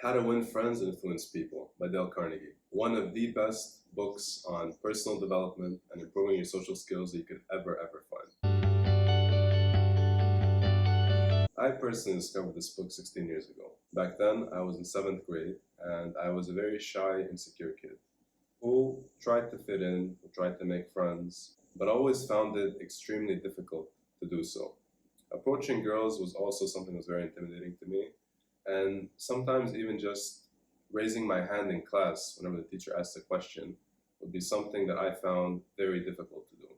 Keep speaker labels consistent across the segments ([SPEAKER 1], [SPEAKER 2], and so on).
[SPEAKER 1] How to Win Friends and Influence People by Dale Carnegie. One of the best books on personal development and improving your social skills that you could ever find. I personally discovered this book 16 years ago. Back then, I was in 7th grade and I was a very shy, insecure kid who tried to fit in, who tried to make friends, but always found it extremely difficult to do so. Approaching girls was also something that was very intimidating to me. And sometimes even just raising my hand in class whenever the teacher asked a question would be something that I found very difficult to do.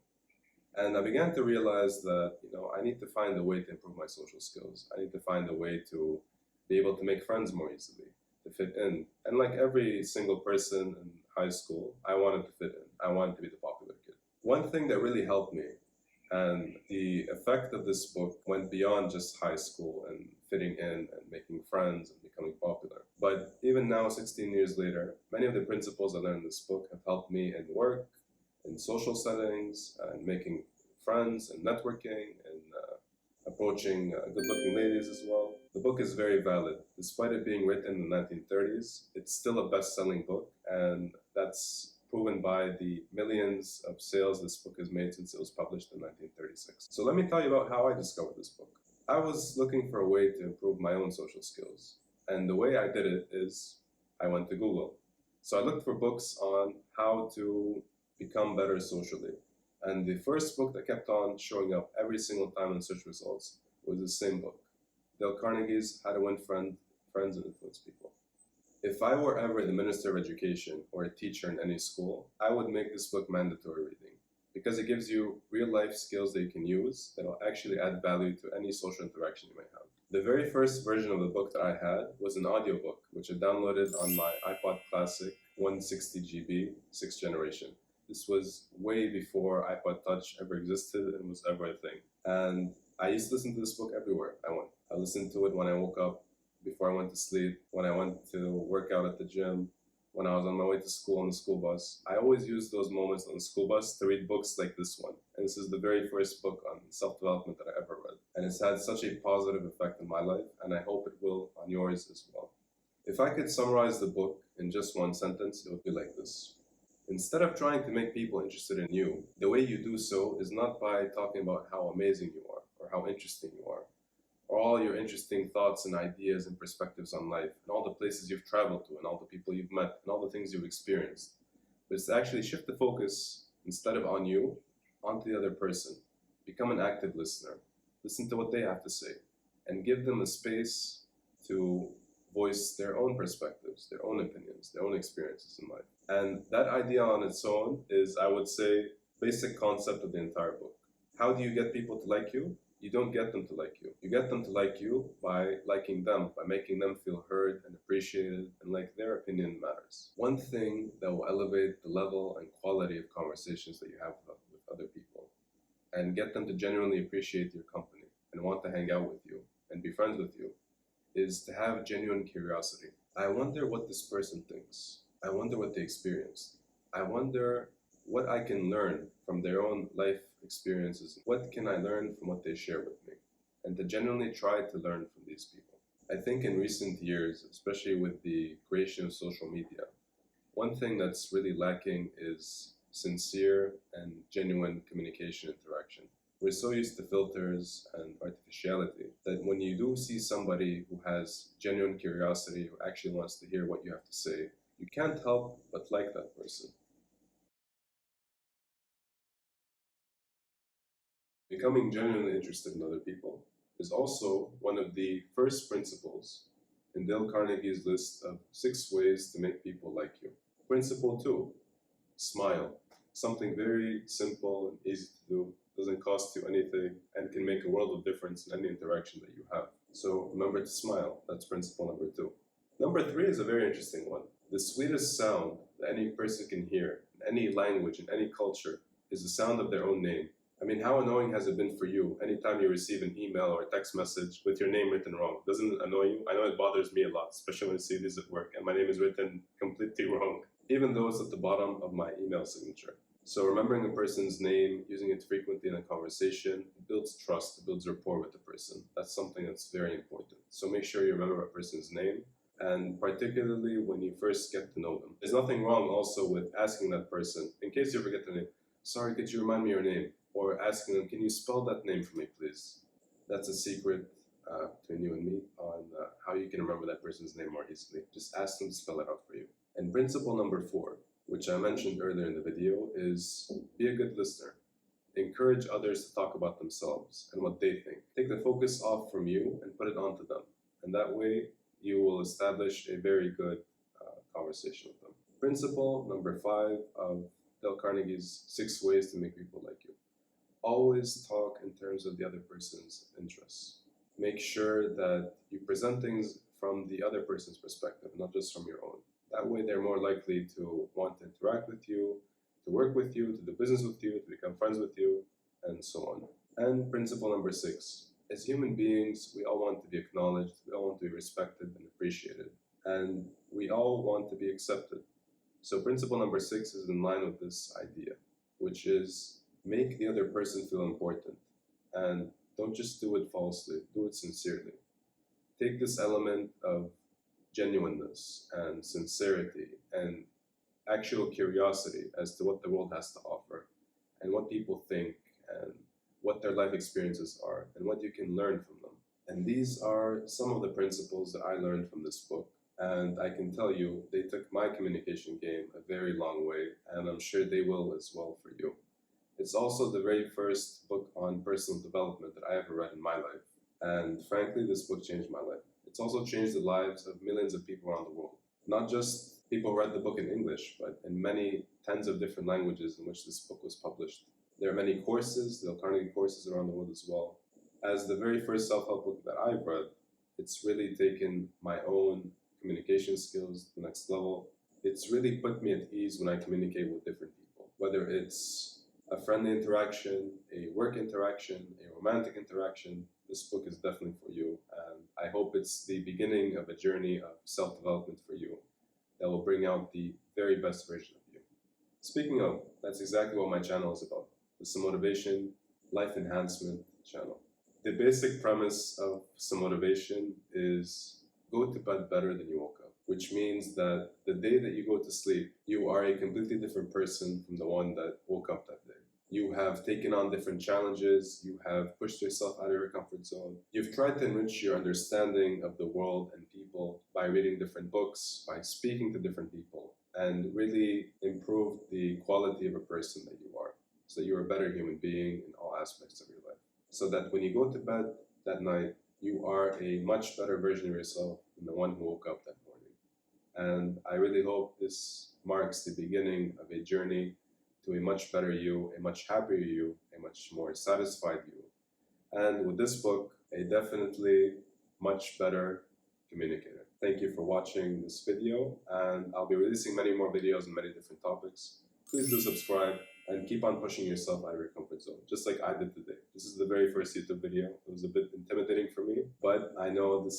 [SPEAKER 1] And I began to realize that, I need to find a way to improve my social skills. I need to find a way to be able to make friends more easily, to fit in. And like every single person in high school, I wanted to fit in. I wanted to be the popular kid. One thing that really helped me, and the effect of this book went beyond just high school and fitting in and making friends and becoming popular. But even now, 16 years later, many of the principles I learned in this book have helped me in work, in social settings, and making friends and networking and approaching good-looking ladies as well. The book is very valid. Despite it being written in the 1930s, it's still a best-selling book, and that's proven by the millions of sales this book has made since it was published in 1936. So let me tell you about how I discovered this book. I was looking for a way to improve my own social skills, and the way I did it is I went to Google. So I looked for books on how to become better socially. And the first book that kept on showing up every single time in search results was the same book, Dale Carnegie's How to Win Friends and Influence People. If I were ever the Minister of Education or a teacher in any school, I would make this book mandatory reading because it gives you real-life skills that you can use that will actually add value to any social interaction you may have. The very first version of the book that I had was an audiobook, which I downloaded on my iPod Classic 160 GB 6th generation. This was way before iPod Touch ever existed and was ever a thing. And I used to listen to this book everywhere I went. I listened to it when I woke up, before I went to sleep, when I went to work out at the gym, when I was on my way to school on the school bus. I always used those moments on the school bus to read books like this one. And this is the very first book on self-development that I ever read. And it's had such a positive effect on my life, and I hope it will on yours as well. If I could summarize the book in just one sentence, it would be like this. Instead of trying to make people interested in you, the way you do so is not by talking about how amazing you are or how interesting you are, or all your interesting thoughts and ideas and perspectives on life, and all the places you've traveled to, and all the people you've met, and all the things you've experienced. But it's to actually shift the focus, instead of on you, onto the other person. Become an active listener. Listen to what they have to say, and give them a space to voice their own perspectives, their own opinions, their own experiences in life. And that idea on its own is, I would say, basic concept of the entire book. How do you get people to like you? You don't get them to like you. You get them to like you by liking them, by making them feel heard and appreciated and like their opinion matters. One thing that will elevate the level and quality of conversations that you have with other people and get them to genuinely appreciate your company and want to hang out with you and be friends with you is to have genuine curiosity. I wonder what this person thinks. I wonder what they experienced. I wonder what I can learn from their own life experiences. What can I learn from what they share with me? And to genuinely try to learn from these people. I think in recent years, especially with the creation of social media, one thing that's really lacking is sincere and genuine communication interaction. We're so used to filters and artificiality that when you do see somebody who has genuine curiosity, who actually wants to hear what you have to say, you can't help but like that person. Becoming genuinely interested in other people is also one of the first principles in Dale Carnegie's list of 6 ways to make people like you. Principle 2, smile. Something very simple and easy to do, doesn't cost you anything, and can make a world of difference in any interaction that you have. So remember to smile. That's principle number 2. Number 3 is a very interesting one. The sweetest sound that any person can hear in any language, in any culture, is the sound of their own name. I mean, how annoying has it been for you anytime you receive an email or a text message with your name written wrong? Doesn't it annoy you? I know it bothers me a lot, especially when I see these at work and my name is written completely wrong, even though it's at the bottom of my email signature. So remembering a person's name, using it frequently in a conversation, it builds trust, it builds rapport with the person. That's something that's very important. So make sure you remember a person's name and particularly when you first get to know them. There's nothing wrong also with asking that person, in case you forget their name, sorry, could you remind me your name? Or asking them, can you spell that name for me, please? That's a secret between you and me on how you can remember that person's name more easily. Just ask them to spell it out for you. And principle number 4, which I mentioned earlier in the video, is be a good listener. Encourage others to talk about themselves and what they think. Take the focus off from you and put it onto them. And that way, you will establish a very good conversation with them. Principle number 5 of Dale Carnegie's 6 ways to make people like you. Always talk in terms of the other person's interests. Make sure that you present things from the other person's perspective, not just from your own. That way they're more likely to want to interact with you, to work with you, to do business with you, to become friends with you, and so on. And principle number 6. As human beings, we all want to be acknowledged, we all want to be respected and appreciated, and we all want to be accepted. So principle number 6 is in line with this idea, which is make the other person feel important, and don't just do it falsely, do it sincerely. Take this element of genuineness and sincerity and actual curiosity as to what the world has to offer and what people think and what their life experiences are and what you can learn from them. And these are some of the principles that I learned from this book. And I can tell you, they took my communication game a very long way, and I'm sure they will as well for you. It's also the very first book on personal development that I ever read in my life. And frankly, this book changed my life. It's also changed the lives of millions of people around the world. Not just people who read the book in English, but in many tens of different languages in which this book was published. There are many courses, Dale Carnegie courses around the world as well. As the very first self-help book that I've read, it's really taken my own communication skills to the next level. It's really put me at ease when I communicate with different people, whether it's a friendly interaction, a work interaction, a romantic interaction. This book is definitely for you, and I hope it's the beginning of a journey of self-development for you that will bring out the very best version of you. Speaking of, that's exactly what my channel is about, the Samotivation Life Enhancement channel. The basic premise of Samotivation is go to bed better than you woke up, which means that the day that you go to sleep, you are a completely different person from the one that woke up that day. You have taken on different challenges, you have pushed yourself out of your comfort zone. You've tried to enrich your understanding of the world and people by reading different books, by speaking to different people, and really improved the quality of a person that you are, so that you're a better human being in all aspects of your life. So that when you go to bed that night, you are a much better version of yourself than the one who woke up that morning. And I really hope this marks the beginning of a journey to a much better you, a much happier you, a much more satisfied you. And with this book, a definitely much better communicator. Thank you for watching this video, and I'll be releasing many more videos on many different topics. Please do subscribe and keep on pushing yourself out of your comfort zone, just like I did today. This is the very first YouTube video. It was a bit intimidating for me, but I know the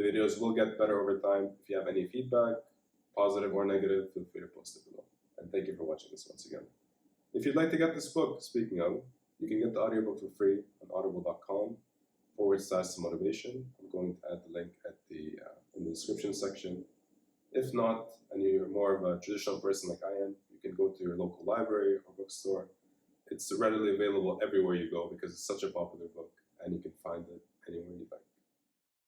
[SPEAKER 1] videos will get better over time. If you have any feedback, positive or negative, feel free to post it below. And thank you for watching this once again. If you'd like to get this book, speaking of, you can get the audiobook for free on audible.com/Samotivation. I'm going to add the link at in the description section. If not, and you're more of a traditional person like I am, you can go to your local library or bookstore. It's readily available everywhere you go because it's such a popular